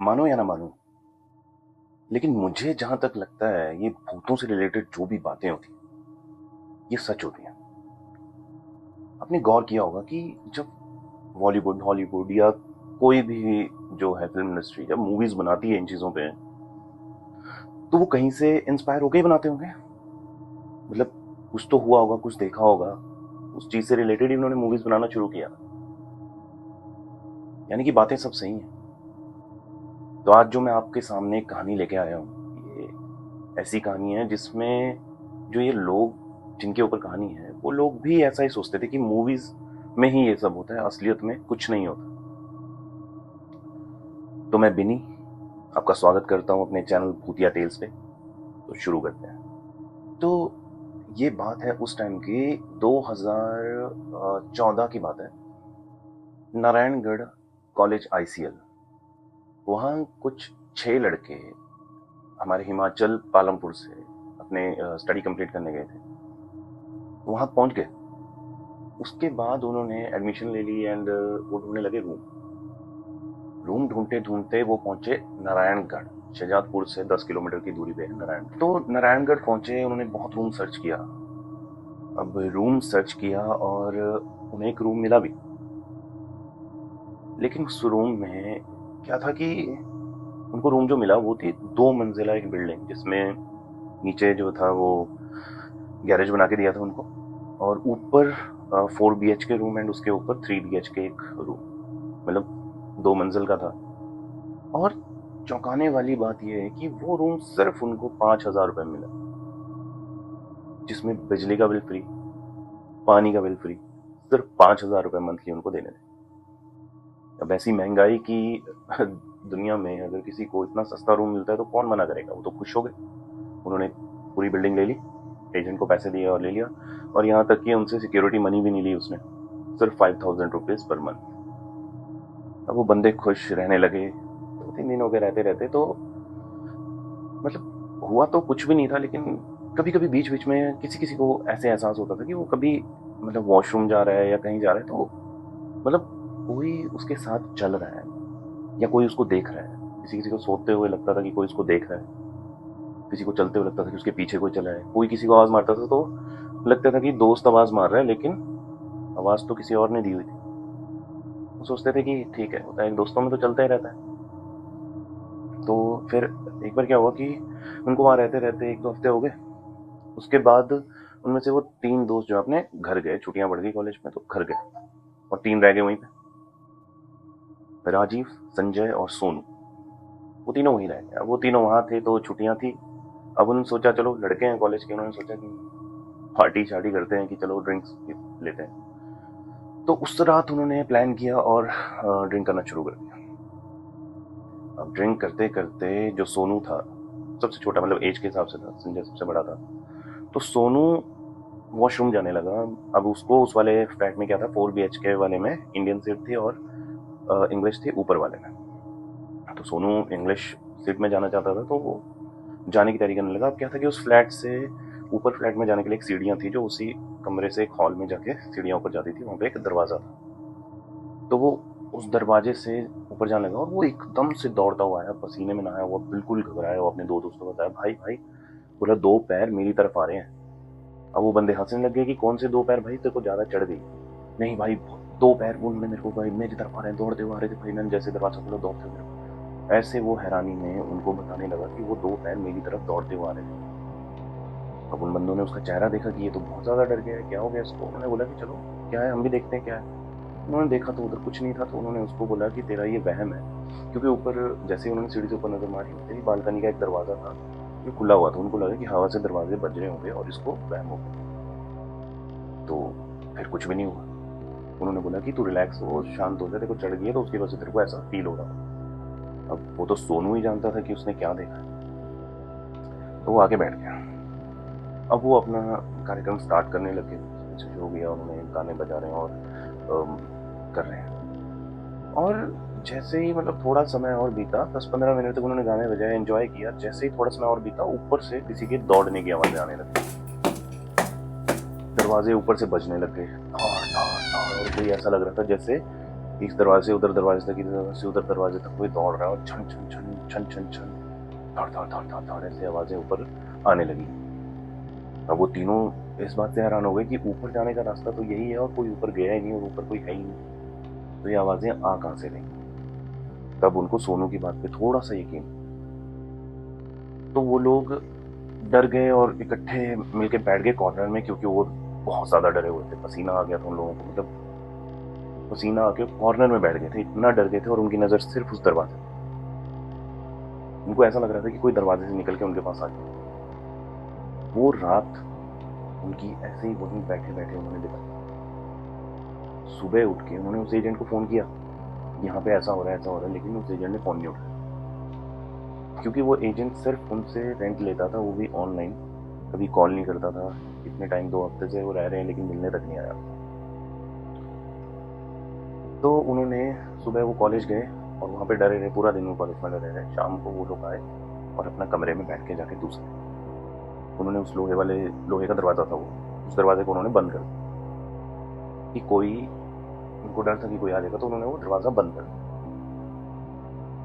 मानो या ना मानो, लेकिन मुझे जहां तक लगता है ये भूतों से रिलेटेड जो भी बातें होती ये सच होती हैं। आपने गौर किया होगा कि जब बॉलीवुड हॉलीवुड या कोई भी जो है फिल्म इंडस्ट्री जब मूवीज बनाती है इन चीजों पे, तो वो कहीं से इंस्पायर होकर ही बनाते होंगे। मतलब कुछ तो हुआ होगा, कुछ देखा होगा, उस चीज से रिलेटेड ही उन्होंने मूवीज बनाना शुरू किया। यानी कि बातें सब सही हैं। तो आज जो मैं आपके सामने एक कहानी लेके आया हूँ, ये ऐसी कहानी है जिसमें जो ये लोग जिनके ऊपर कहानी है वो लोग भी ऐसा ही सोचते थे कि मूवीज में ही ये सब होता है, असलियत में कुछ नहीं होता। तो मैं बिनी आपका स्वागत करता हूँ अपने चैनल भूतिया टेल्स पे। तो शुरू करते हैं। तो ये बात है उस टाइम की 2014 की बात है। नारायणगढ़ कॉलेज आईसीएल, वहाँ कुछ 6 लड़के हमारे हिमाचल पालमपुर से अपने स्टडी कंप्लीट करने गए थे। वहाँ पहुँच गए, उसके बाद उन्होंने एडमिशन ले ली एंड वो ढूंढने लगे रूम। रूम ढूंढते ढूंढते वो पहुंचे नारायणगढ़। शहजादपुर से 10 किलोमीटर की दूरी पे है नारायणगढ़। तो नारायणगढ़ पहुंचे, उन्होंने बहुत रूम सर्च किया। अब रूम सर्च किया और उन्हें एक रूम मिला भी, लेकिन उस रूम में क्या था कि उनको रूम जो मिला वो थी 2 मंजिला एक बिल्डिंग, जिसमें नीचे जो था वो गैरेज बना के दिया था उनको, और ऊपर 4 BHK रूम एंड उसके ऊपर 3 BHK एक रूम, मतलब 2 मंजिल का था। और चौंकाने वाली बात यह है कि वो रूम सिर्फ उनको 5,000 रुपए मिला, जिसमें बिजली का बिल फ्री, पानी का बिल फ्री, सिर्फ 5,000 रुपए मंथली उनको देने थे। अब ऐसी महंगाई की दुनिया में अगर किसी को इतना सस्ता रूम मिलता है तो कौन मना करेगा, वो तो खुश हो गए। उन्होंने पूरी बिल्डिंग ले ली, एजेंट को पैसे दिए और ले लिया, और यहाँ तक कि उनसे सिक्योरिटी मनी भी नहीं ली उसने, सिर्फ 5,000 रुपीज पर मंथ। अब वो बंदे खुश रहने लगे। 2-3 दिन हो गए रहते रहते, तो मतलब हुआ तो कुछ भी नहीं था, लेकिन कभी कभी बीच बीच में किसी किसी को ऐसे एहसास होता था कि वो कभी मतलब वॉशरूम जा रहा है या कहीं जा रहा है, तो मतलब कोई उसके साथ चल रहा है या कोई उसको देख रहा है। किसी किसी को सोते हुए लगता था कि कोई उसको देख रहा है, किसी को चलते हुए लगता था कि उसके पीछे कोई चला है, कोई किसी को आवाज मारता था तो लगता था कि दोस्त आवाज मार रहा है, लेकिन आवाज तो किसी और ने दी हुई थी। वो सोचते थे कि ठीक है, होता है, दोस्तों में तो चलता ही रहता है। तो फिर एक बार क्या हुआ कि उनको वहां रहते रहते 1-2 हफ्ते हो गए। उसके बाद उनमें से वो 3 दोस्त जो अपने घर गए, छुट्टियां पड़ गई कॉलेज में तो घर गए, और 3 रह गए वहीं पे, राजीव, संजय और सोनू। वो तीनों वहीं रह गए। अब वो तीनों वहां थे तो छुट्टियां थी। अब उन्होंने सोचा चलो लड़के हैं कॉलेज के, उन्होंने सोचा कि पार्टी शार्टी करते हैं, कि चलो ड्रिंक्स लेते हैं। तो उस रात उन्होंने प्लान किया और ड्रिंक करना शुरू कर दिया। अब ड्रिंक करते करते जो सोनू था सबसे छोटा, मतलब एज के हिसाब से था, संजय सबसे बड़ा था, तो सोनू वॉशरूम जाने लगा। अब उसको उस वाले फ्लैट में क्या था, 4 BHK वाले में इंडियन सीट थी और इंग्लिश थी ऊपर वाले में। तो सोनू इंग्लिश सीट में जाना चाहता था, तो वो जाने की तैयारी करने लगा। अब क्या था कि उस फ्लैट से ऊपर फ्लैट में जाने के लिए एक सीढ़ियां थी, जो उसी कमरे से एक हॉल में जाके सीढ़ियां ऊपर जाती थी, वहां पे एक दरवाजा था। तो वो उस दरवाजे से ऊपर जाने लगा और वो एकदम से दौड़ता हुआ आया, पसीने में नहाया हुआ, बिल्कुल घबराया हुआ, अपने 2 दोस्तों को बताया, भाई भाई, बोला 2 पैर मेरी तरफ आ रहे हैं। अब वो बंदे हंसने लग गए कि कौन से 2 पैर भाई, तेरे को ज्यादा चढ़ गई। नहीं भाई, 2 पैर उन्होंने मेरे को, भाई मेरी तरफ आ रहे हैं, दौड़ते हुए आ रहे थे भाई, मैंने जैसे दरवाजा खोला दौड़ते हुए। ऐसे वो हैरानी में उनको बताने लगा कि वो 2 पैर मेरी तरफ दौड़ते हुए आ रहे थे। अब उन बंदों ने उसका चेहरा देखा कि ये तो बहुत ज्यादा डर गया है, क्या हो गया इसको। उन्होंने बोला कि चलो क्या है, हम भी देखते हैं क्या है। उन्होंने देखा तो उधर कुछ नहीं था, तो उन्होंने उसको बोला कि तेरा ये वहम है, क्योंकि ऊपर जैसे ही उन्होंने सीढ़ी से ऊपर नजर मारी, तेरी बालकनी का एक दरवाजा था जो खुला हुआ था। उनको लगा कि हवा से दरवाजे बज रहे होंगे और इसको वहम हो गया। तो फिर कुछ भी नहीं हुआ। उन्होंने बोला कि तू रिलैक्स हो, शांत हो जा, तेरे को चढ़ गई है तो उसकी वजह से तेरे को ऐसा फील हो रहा हो। अब वो तो सोनू ही जानता था कि उसने क्या देखा, तो वो आके बैठ गया। अब वो अपना कार्यक्रम स्टार्ट करने लगे। जो हो गया, उन्होंने गाने बजा रहे हैं और कर रहे हैं। और जैसे ही मतलब थोड़ा समय और बीता, 10-15 मिनट तक उन्होंने गाने बजाए, एंजॉय किया। जैसे ही थोड़ा समय और बीता, ऊपर से किसी के दौड़ने की आवाजें आने लगी, दरवाजे ऊपर से बजने लग गए, और कोई ऐसा लग रहा था जैसे इस दरवाजे से उधर दरवाजे तक, इस दरवाजे से उधर दरवाजे तक कोई दौड़ रहा है और छन छन छन छन छन छन धड़ धड़ धड़ धड़ धड़ ऐसे आवाजें ऊपर आने लगी। अब वो तीनों इस बात से हैरान हो गए कि ऊपर जाने का रास्ता तो यही है और कोई ऊपर गया ही नहीं और ऊपर कोई है ही नहीं, तो ये आवाजें आ कहां से रही। तब उनको सोनू की बात पे थोड़ा सा यकीन, तो वो लोग डर गए और इकट्ठे मिलके बैठ गए कॉर्नर में, क्योंकि वो बहुत ज्यादा डरे हुए थे, पसीना आ गया था उन लोगों को, मतलब पसीना आके कॉर्नर में बैठ गए थे, इतना डर गए थे और उनकी नजर सिर्फ उस दरवाजे पे। उनको ऐसा लग रहा था कि कोई दरवाजे से निकल के उनके पास आ गया। वो रात उनकी ऐसे ही वहीं बैठे बैठे उन्होंने देखा। सुबह उठ के उन्होंने उस एजेंट को फोन किया, यहाँ पे ऐसा हो रहा है ऐसा हो रहा है, लेकिन उस एजेंट ने फोन नहीं उठाया, क्योंकि वो एजेंट सिर्फ उनसे रेंट लेता था, वो भी ऑनलाइन, कभी कॉल नहीं करता था। इतने टाइम 2 हफ्ते से वो रह रहे हैं लेकिन मिलने तक नहीं आया। तो उन्होंने सुबह वो कॉलेज गए और वहाँ पे डरे रहे, पूरा दिन वो कॉलेज में डरे रहे। शाम को वो लोग आए और अपना कमरे में बैठ के जाके दूसरे उन्होंने उस लोहे का दरवाजा था वो, उस दरवाजे को उन्होंने बंद कर दिया कि कोई, उनको डर था कि कोई आ जाएगा, तो उन्होंने वो दरवाजा बंद कर दिया।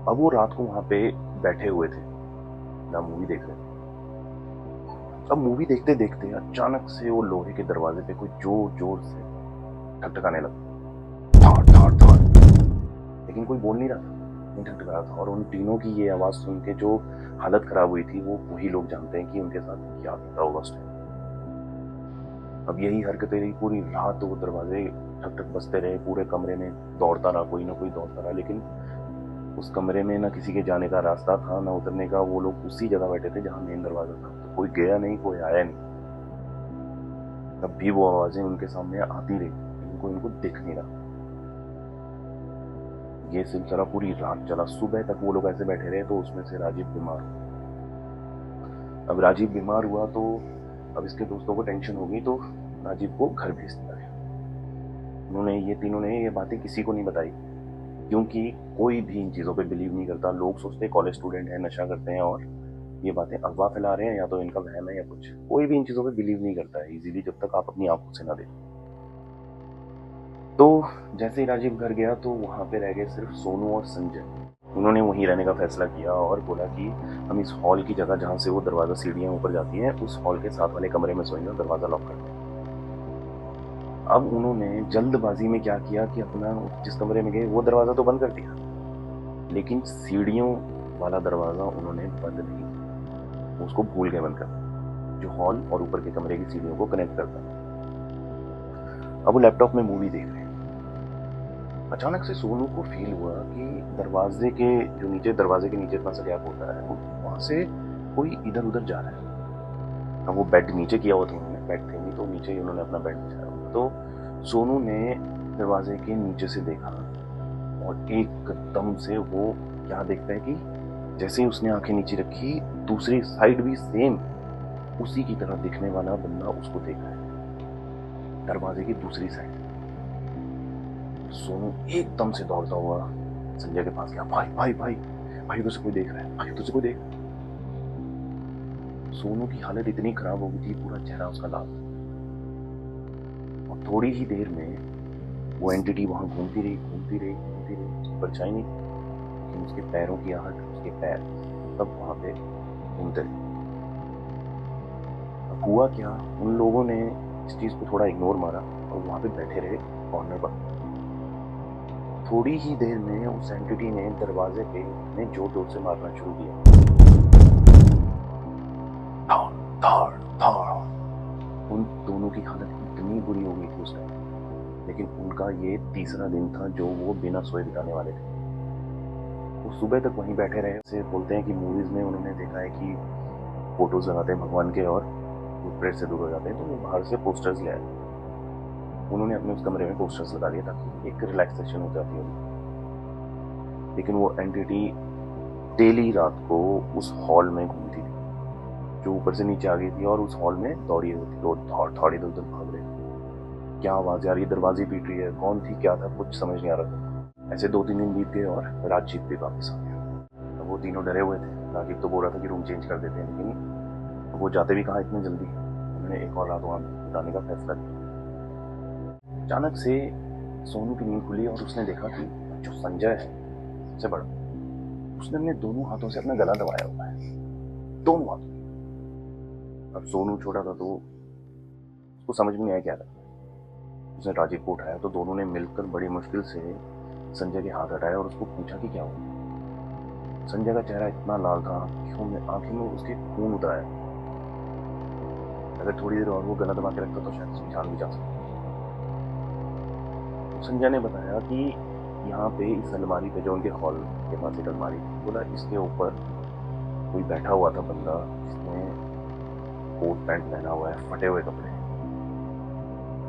अब वो रात को वहां पे बैठे हुए थे ना, मूवी देख रहे थे। अब मूवी देखते देखते अचानक से वो लोहे के दरवाजे पे कोई जोर जोर से ठकठकाने लगा, धाड़ धाड़ धाड़, लेकिन कोई बोल नहीं रहा था, नहीं ठकठका रहा था। और उन तीनों की ये आवाज सुन के जो हालत खराब हुई थी, वो वही लोग जानते हैं कि उनके साथ क्या बीता होगा उस टाइम। अब यही हरकतें रही पूरी रात, वो दरवाजे ठक ठक बजते रहे, पूरे कमरे में दौड़ता रहा कोई ना कोई दौड़ता रहा, लेकिन उस कमरे में ना किसी के जाने का रास्ता था ना उतरने का। वो लोग उसी जगह बैठे थे जहां मेन दरवाजा था, तो कोई गया नहीं, कोई आया नहीं। तब भी वो आवाजें उनके सामने आती रही, इनको इनको दिख नहीं रहा। ये सिलसिला पूरी रात चला, सुबह तक वो लोग ऐसे बैठे रहे। तो उसमें से राजीव बीमार हुआ। अब राजीव बीमार हुआ तो अब इसके दोस्तों को टेंशन हो गई, तो राजीव को घर भेज दिया गया। उन्होंने, ये तीनों ने ये बातें किसी को नहीं बताई, क्योंकि कोई भी इन चीज़ों पे बिलीव नहीं करता। लोग सोचते हैं कॉलेज स्टूडेंट है, नशा करते हैं और ये बातें अफवाह फैला रहे हैं, या तो इनका वहम है या कुछ। कोई भी इन चीज़ों पे बिलीव नहीं करता है इजीली, जब तक आप अपनी आंखों से ना देखें। तो जैसे ही राजीव घर गया तो वहां पे रह गए सिर्फ सोनू और संजय। उन्होंने वहीं रहने का फैसला किया और बोला कि हम इस हॉल की जगह जहां से वो दरवाजा, सीढ़ियां ऊपर जाती हैं, उस हॉल के साथ वाले कमरे में सोएंगे और दरवाजा लॉक कर देंगे। अब उन्होंने जल्दबाजी में क्या किया कि अपना जिस कमरे में गए वो दरवाजा तो बंद कर दिया, लेकिन सीढ़ियों वाला दरवाजा उन्होंने बंद नहीं किया, उसको भूल गए बंद कर, जो हॉल और ऊपर के कमरे की सीढ़ियों को कनेक्ट करता है। अब वो लैपटॉप में मूवी देख रहे हैं। अचानक से सोनू को फील हुआ कि दरवाजे के जो नीचे, दरवाजे के नीचे इतना सा गैप होता है, वहां से कोई इधर उधर जा रहा है। अब वो बेड नीचे किया हुआ था, उन्होंने बेड थे नहीं, तो नीचे ही उन्होंने अपना बेड बिछाया हुआ। तो सोनू ने दरवाजे के नीचे से देखा और एकदम से वो क्या देखता है कि जैसे ही उसने आंखें नीचे रखी, दूसरी साइड भी सेम उसी की तरह दिखने वाला बंदा उसको देख रहा है, दरवाजे की दूसरी साइड। सोनू एकदम से दौड़ता हुआ संजय के पास गया, भाई भाई भाई भाई, उधर से कोई देख रहा है, भाई उधर से कोई देख रहा है। सोनू की हालत इतनी खराब हो गई थी, पूरा चेहरा उसका लाल। और थोड़ी ही देर में वो एंटिटी वहां घूमती रही घूमती रही घूमती रही, उसकी परछाई नहीं, लेकिन उसके पैरों की आहट, उसके पैर सब वहां पे घूमते रहे। अब हुआ क्या, उन लोगों ने इस चीज को थोड़ा इग्नोर मारा और वहां पे बैठे रहे कॉर्नर पर। थोड़ी ही देर में उस एंटिटी ने दरवाजे पे इतने जोर जोर से मारना शुरू किया, धाड़ धाड़ धाड़। उन दोनों की हालत इतनी बुरी हो गई थी उस टाइम, लेकिन उनका ये तीसरा दिन था जो वो बिना सोए बिताने वाले थे। वो सुबह तक वहीं बैठे रहे। से बोलते हैं कि मूवीज में उन्होंने देखा है कि फोटोज लगाते हैं भगवान के और भूत प्रेत से दूर हो जाते हैं, तो वो बाहर से पोस्टर्स ले आए। उन्होंने अपने उस कमरे में पोस्टर्स लगा दिए ताकि एक रिलैक्सेशन हो जाती है। लेकिन वो एंटिटी डेली रात को उस हॉल में घूमती थी, जो ऊपर से नीचे आ गई थी, और उस हॉल में दौड़ी होती, तो दौड़ इधर उधर भाग रहे। क्या आवाज आ रही है, दरवाजे पीट रही है, कौन थी क्या था, कुछ समझ नहीं आ रहा था। ऐसे 2-3 दिन बीत गए और राजीव भी वापस आ गया। अब वो तीनों डरे हुए थे। राजीव तो बोल रहा था कि रूम चेंज कर देते हैं, लेकिन वो जाते भी कहाँ इतनी जल्दी। उन्होंने एक और रात वहां बिताने का फैसला किया। अचानक से सोनू की नींद खुली और उसने देखा कि जो संजय है सबसे बड़ा, उसने अपने दोनों हाथों से अपना गला दबाया हुआ है, दोनों हाथों। अब सोनू छोटा था तो उसको समझ में नहीं आया क्या करना है। उसने राजीव को उठाया तो दोनों ने मिलकर बड़ी मुश्किल से संजय के हाथ हटाए और उसको पूछा कि क्या हुआ। संजय का चेहरा इतना लाल था, आंखों में उसके खून उतर आया। अगर थोड़ी देर और वो गला दबा के रखता तो शायद उसकी जान भी जा सकती। तो संजय ने बताया कि यहाँ पे इस अलमारी पे, जो उनके हॉल के पास एक अलमारी थी, बोला इसके ऊपर कोई बैठा हुआ था बंदा, जिसने कोट पैंट पहना हुआ है, फटे हुए कपड़े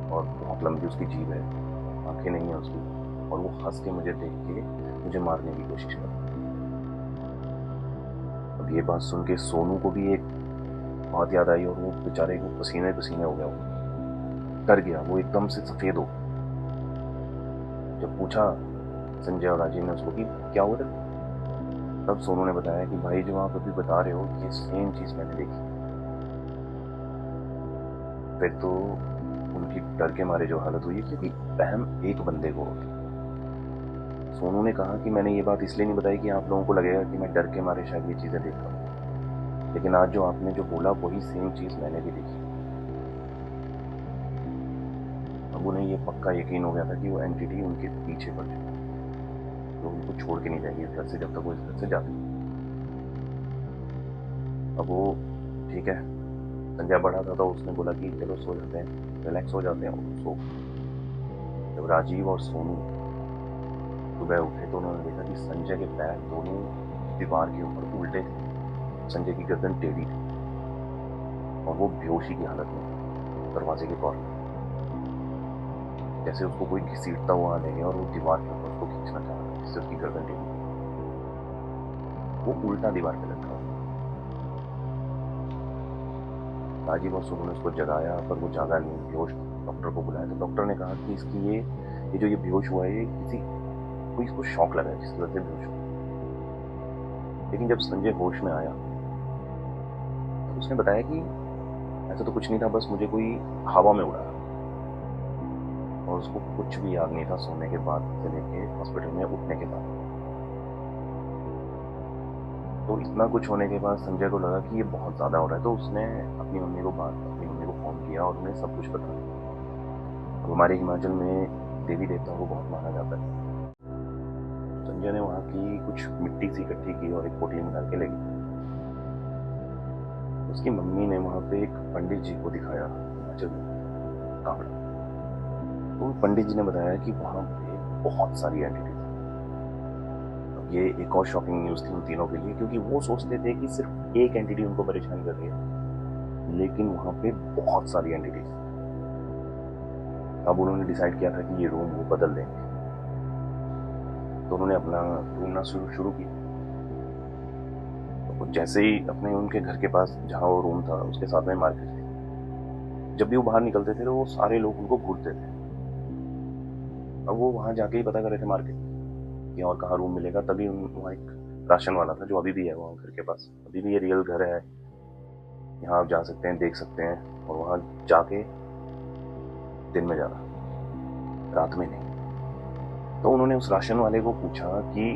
और बहुत लंबी उसकी जीभ है, आंखें नहीं है उसकी, और वो हंस के मुझे देख के मुझे मारने की कोशिश कर रहा। अब ये बात सुन के सोनू को भी एक बात याद आई और वो बेचारे को पसीने पसीने हो गया, वो डर गया, वो एकदम से सफेद हो गया। जब पूछा संजय और राजीव ने उसको कि क्या हुआ था, तब सोनू ने बताया कि भाई जो आप अभी बता रहे हो ये सेम चीज मैंने देखी। फिर तो उनकी डर के मारे जो हालत हुई, क्योंकि वहम एक बंदे को होती। सोनू ने कहा कि मैंने ये बात इसलिए नहीं बताई कि आप लोगों को लगेगा कि मैं डर के मारे शायद ये चीजें देख रहा हूँ, लेकिन आज जो आपने जो बोला वही सेम चीज मैंने भी देखी। अब उन्हें ये पक्का यकीन हो गया था कि वो एंटिटी उनके पीछे पड़ चुकी, तो उनको छोड़ के नहीं जाएगी इस घर से जब तक वो इस घर से जाते। अब वो ठीक है, संजय बढ़ा था तो उसने बोला कि चलो सो जाते हैं, रिलैक्स हो जाते हैं, और सो। जब राजीव और सोनू सुबह उठे तो उन्होंने देखा कि संजय के पैर दोनों दीवार के ऊपर उल्टे थे, संजय की गर्दन टेढ़ी थी और वो बेहोशी की हालत में दरवाजे के कॉर्नर, जैसे उसको कोई घसीटता हुआ आ जाएगा और वो दीवार के ऊपर उसको खींचना चाह रहा है, जिससे उसकी गर्दन टेढ़ी। वो उल्टा दीवार पे लटका हुआ। राजीव और सोनू ने उसको जगाया पर वो जागा नहीं, बेहोश। डॉक्टर को बुलाया तो डॉक्टर ने कहा कि इसकी ये जो ये बेहोश हुआ है, ये कोई इसको शॉक लगा है जिसकी वजह से बेहोश हुआ। लेकिन जब संजय होश में आया तो उसने बताया कि ऐसा तो कुछ नहीं था, बस मुझे कोई हवा में उड़ा, और उसको कुछ भी याद नहीं था सोने के बाद से लेके हॉस्पिटल में उठने के बाद। तो इतना कुछ होने के बाद संजय को लगा कि ये बहुत ज़्यादा हो रहा है, तो उसने अपनी मम्मी को फ़ोन किया और उन्हें सब कुछ बता दिया। अब हमारे हिमाचल में देवी देवताओं को बहुत माना जाता है। संजय ने वहाँ की कुछ मिट्टी सी इकट्ठी की और एक पोटली में डाल के ले गई। उसकी मम्मी ने वहाँ पे एक पंडित जी को दिखाया हिमाचल में, कांगड़ा। तो पंडित जी ने बताया कि वहाँ पे बहुत सारी एंटिटीज। अब ये एक और शॉकिंग न्यूज़ थी उन तीनों के लिए, क्योंकि वो सोचते थे कि सिर्फ एक एंटिटी उनको परेशान कर रही है, लेकिन वहाँ पे बहुत सारी एंटिटीज। अब उन्होंने डिसाइड किया था कि ये रूम वो बदल देंगे, तो उन्होंने अपना ढूंढना शुरू किया। तो जैसे ही अपने उनके घर के पास जहाँ वो रूम था उसके साथ में मार्केट थी, जब भी वो बाहर निकलते थे तो वो सारे लोग उनको घूरते थे। अब वो वहाँ जाके ही पता कर रहे थे मार्केट कि और कहाँ रूम मिलेगा। तभी वहाँ एक राशन वाला था जो अभी भी है वहाँ घर के पास, अभी भी ये रियल घर है, यहाँ आप जा सकते हैं, देख सकते हैं। और वहाँ जाके दिन में जाना, रात में नहीं। तो उन्होंने उस राशन वाले को पूछा कि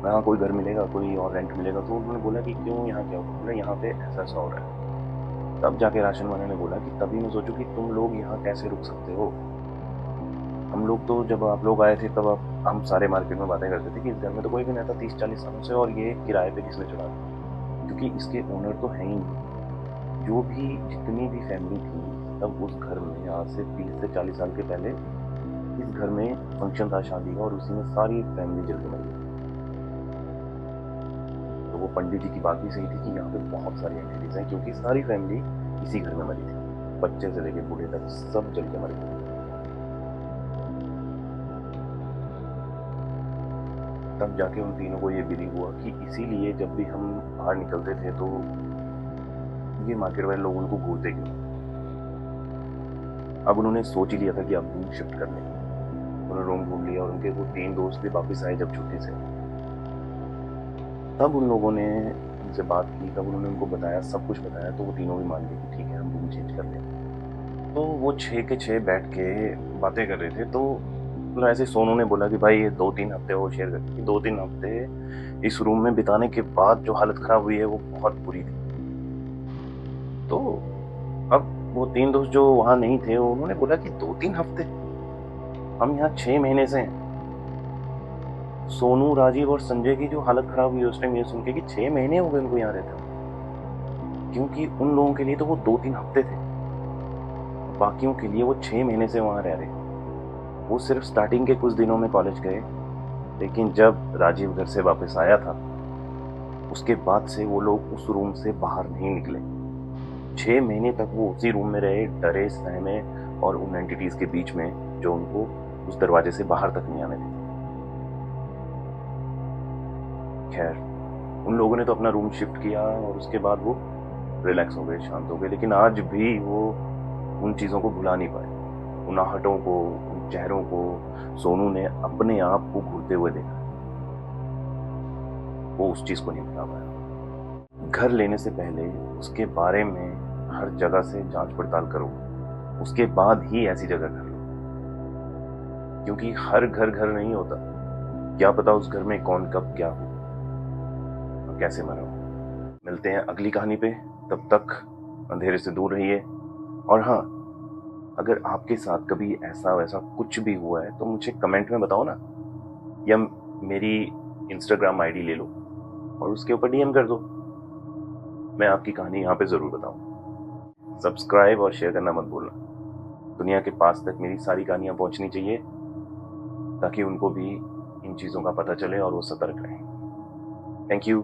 यहाँ कोई घर मिलेगा, कोई और रेंट मिलेगा। तो उन्होंने बोला कि क्यों, यहाँ क्या होगा। बोला यहाँ पे ऐसा ऐसा हो रहा है। तब जाके राशन वाले ने बोला कि तभी मैं सोचूं कि तुम लोग यहाँ कैसे रुक सकते हो। हम लोग तो जब आप लोग आए थे तब हम सारे मार्केट में बातें करते थे कि इस घर में तो कोई भी नहीं था 30-40 सालों से, और ये किराए पे किसने चढ़ा दिया, क्योंकि इसके ओनर तो है ही नहीं। जो भी जितनी भी फैमिली थी तब उस घर में आज से 30 से 40 साल के पहले इस घर में फंक्शन था शादी का, और उसी में सारी फैमिली जल के मर गई। तो वो पंडित जी की बात भी सही थी कि यहाँ पे बहुत सारी एंटिटीज हैं, क्योंकि सारी फैमिली इसी घर में मरी थी, बच्चे से लेके बूढ़े तक सब जल के मर गए। तब जाके उन तीनों को ये बिलीव हुआ कि इसीलिए जब भी हम बाहर निकलते थे तो ये मार्केट वाले लोग उनको घूरते क्यों। अब उन्होंने सोच ही लिया था कि अब रूम शिफ्ट कर लेंगे। उन्होंने रूम ढूंढ लिया और उनके वो 3 दोस्त भी वापस आए जब छुट्टी से। तब उन लोगों ने उनसे बात की, तब उन्होंने उनको बताया, सब कुछ बताया। तो वो तीनों भी मान गए कि ठीक है हम रूम चेंज कर लेंगे। तो वो 6 के 6 बैठ के बातें कर रहे थे। तो मतलब ऐसे सोनू ने बोला कि भाई ये 2-3 हफ्ते वो शेयर करती कि 2-3 हफ्ते इस रूम में बिताने के बाद जो हालत खराब हुई है वो बहुत बुरी थी। तो अब वो 3 दोस्त जो वहां नहीं थे उन्होंने बोला कि 2-3 हफ्ते, हम यहाँ 6 महीने से हैं। सोनू, राजीव और संजय की जो हालत खराब हुई उस टाइम ये सुन के कि 6 महीने हो गए उनको यहाँ रहते हुए, क्योंकि उन लोगों के लिए तो वो 2-3 हफ्ते थे, बाकियों के लिए वो 6 महीने से वहां रह रहे। वो सिर्फ स्टार्टिंग के कुछ दिनों में कॉलेज गए, लेकिन जब राजीव घर से वापस आया था उसके बाद से वो लोग उस रूम से बाहर नहीं निकले। 6 महीने तक वो उसी रूम में रहे, डरे सहमे, और उन एंटिटीज के बीच में जो उनको उस दरवाजे से बाहर तक नहीं आने देती। खैर, उन लोगों ने तो अपना रूम शिफ्ट किया और उसके बाद वो रिलैक्स हो गए, शांत हो गए, लेकिन आज भी वो उन चीजों को भुला नहीं पाए, उन आहटों को, उन चेहरों को। सोनू ने अपने आप को घूरते हुए देखा, वो उस चीज को नहीं भुला पाया। घर लेने से पहले उसके बारे में हर जगह से जांच पड़ताल करो, उसके बाद ही ऐसी जगह घर लो, क्योंकि हर घर घर नहीं होता। क्या पता उस घर में कौन कब क्या हो और कैसे मरा हो। मिलते हैं अगली कहानी पे, तब तक अंधेरे से दूर रहिए। और हाँ, अगर आपके साथ कभी ऐसा वैसा कुछ भी हुआ है तो मुझे कमेंट में बताओ ना, या मेरी इंस्टाग्राम आईडी ले लो और उसके ऊपर डीएम कर दो, मैं आपकी कहानी यहाँ पे जरूर बताऊं। सब्सक्राइब और शेयर करना मत भूलना। दुनिया के पास तक मेरी सारी कहानियां पहुंचनी चाहिए, ताकि उनको भी इन चीजों का पता चले और वो सतर्क रहें। Thank you.